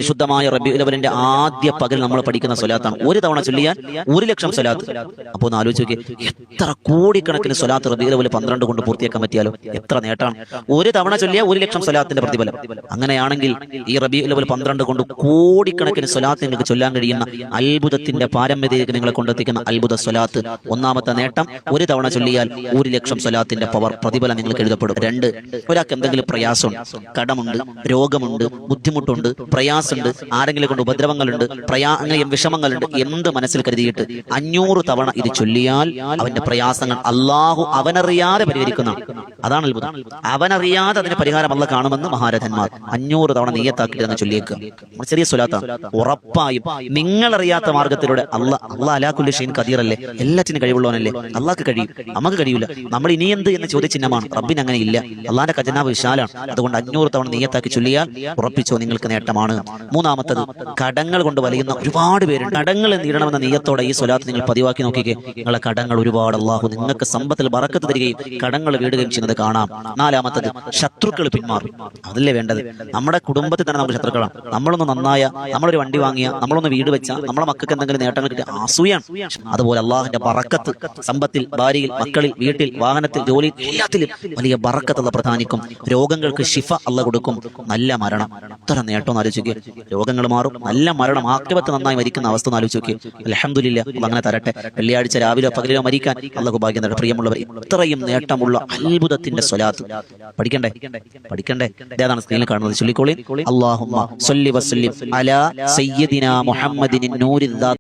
വിശുദ്ധമായ റബീഉൽ അവ്വലിന്റെ ആദ്യ പകൽ നമ്മൾ പഠിക്കുന്ന സ്വലാത്താണ്. ഒരു തവണ ചൊല്ലിയാൽ 1,00,000 സ്വലാത്ത്. അപ്പോൾ ഒന്ന് ആലോചിച്ച് നോക്കിയേ, എത്ര കോടിക്കണക്കിന് സ്വലാത്ത് റബീഉൽ അവ്വൽ 12 കൊണ്ട് പൂർത്തിയാക്കാൻ പറ്റിയാലോ എത്ര നേട്ടമാണ്. ഒരു തവണ ചൊല്ലിയാൽ 1,00,000 സ്വലാത്തിന്റെ പ്രതിഫലം. അങ്ങനെയാണെങ്കിൽ ഈ റബീഉൽ അവ്വൽ 12 കൊണ്ട് കോടിക്കണക്കിന് സ്വലാത്ത് നിങ്ങൾക്ക് ചൊല്ലാൻ കഴിയുന്ന അത്ഭുതത്തിന്റെ പാരമ്യതയിലേക്ക് നിങ്ങളെ കൊണ്ടെത്തിക്കുന്ന അത്ഭുത സ്വലാത്ത്. ഒന്നാമത്തെ നേട്ടം, ഒരു തവണ ചൊല്ലിയാൽ 1,00,000 സ്വലാത്തിന്റെ പവർ പ്രതിഫലം നിങ്ങൾക്ക് എഴുതപ്പെടും. 2, ഒരാൾക്ക് എന്തെങ്കിലും പ്രയാസമുണ്ട്, കടമുണ്ട്, രോഗമുണ്ട്, ബുദ്ധിമുട്ടുണ്ട്, പ്രയാസമുണ്ട്, ആരെങ്കിലും കൊണ്ട് ഉപദ്രവങ്ങളുണ്ട്, വിഷമങ്ങളുണ്ട്, എന്ത് മനസ്സിൽ കരുതിയിട്ട് 500 തവണ ഇത് ചൊല്ലിയാൽ അവന്റെ പ്രയാസങ്ങൾ അള്ളാഹു അവനറിയാതെ പരിഹരിക്കുന്ന. അതാണ് അത്ഭുതം. അവനറിയാതെ അതിന് പരിഹാരം അള്ളാഹ് കാണുമെന്ന് മഹാരഥന്മാർ 500 തവണ നിയ്യത്താക്കിയിട്ട് തന്നെ ചൊല്ലിയേക്കുക. ചെറിയ സ്വലാത്താണ്. ഉറപ്പായും നിങ്ങളറിയാത്ത മാർഗത്തിലൂടെ അള്ളാഹ് അലാ കുല്ലി ഷൈഇൻ ഖദീറല്ലേ, എല്ലാറ്റിനും കഴിവുള്ളവനല്ലേ. അള്ളാഹ്ക്ക് കഴിയും, നമുക്ക് കഴിയൂല. നമ്മൾ ഇനി എന്ത് എന്ന ചോദ്യചിഹ്നമാണ്. റബ്ബിന് അങ്ങനെ ഇല്ല. അള്ളാഹിന്റെ ഖജനാവ് വിശാലാണ്. അതുകൊണ്ട് 500 തവണ നിയ്യത്താക്കി ചൊല്ലിയാൽ ഉറപ്പിച്ചോ നിങ്ങൾക്ക് നേട്ടമാണ്. മൂന്നാമത്തത്, കടങ്ങൾ കൊണ്ട് വലയുന്ന ഒരുപാട് പേരുണ്ട്. കടങ്ങൾ നേടണമെന്ന നിയ്യത്തോടെ ഈ സ്വലാത്ത് നിങ്ങൾ പതിവാക്കി നോക്കിക്കേ, നിങ്ങളെ കടങ്ങൾ ഒരുപാട് അള്ളാഹു നിങ്ങൾക്ക് സമ്പത്തിൽ ബറക്കത്ത് തരികയും കടങ്ങൾ വീടുകയും ചെയ്യുന്നത് കാണാം. നാലാമത്തത്, ശത്രുക്കൾ പിന്മാറും. അതല്ലേ വേണ്ടത്. നമ്മുടെ കുടുംബത്തിൽ തന്നെ നമുക്ക് ശത്രുക്കളാണ്. നമ്മളൊന്ന് നന്നായ, നമ്മളൊരു വണ്ടി വാങ്ങിയ, നമ്മളൊന്ന് വീട് വെച്ച, നമ്മളെ മക്കൾക്ക് എന്തെങ്കിലും നേട്ടങ്ങൾ കിട്ടിയ അസൂയാണ്. അതുപോലെ അള്ളാഹുവിന്റെ ബറക്കത്ത് സമ്പത്തിൽ, ഭാര്യയിൽ, മക്കളിൽ, വീട്ടിൽ, വാഹനത്തിൽ, ജോലിയിൽ, എല്ലാത്തിലും വലിയ ബറക്കത്തുള്ള പ്രധാനിക്കും. രോഗങ്ങൾക്ക് ശിഫ അള്ളാഹ് കൊടുക്കും. നല്ല മരണം, എത്ര നേട്ടം ആലോചിക്കുക. രോഗങ്ങൾ മാറും, നല്ല മരണം, ആഖിബത്ത് നന്നായി മരിക്കുന്ന അവസ്ഥ ആലോചിക്കുക. അൽഹംദുലില്ലാ, അങ്ങനെ തരട്ടെ. വെള്ളിയാഴ്ച രാവിലോ പകലിലോ മരിക്കാൻ അള്ളാഹു ഭാഗ്യം തരട്ടെ. പ്രിയമുള്ളവർ, ഇത്രയും നേട്ടമുള്ള അത്ഭുതത്തിന്റെ സ്വലാത്ത് പഠിക്കണ്ടേ? ഇതാണ് സ്ക്രീനിൽ കാണുന്നത്. ചൊല്ലിക്കോളി. അല്ലാഹുമ്മ സ്വല്ലി വസല്ലിം അലാ സയ്യിദിനാ മുഹമ്മദിൻ നൂരിൽ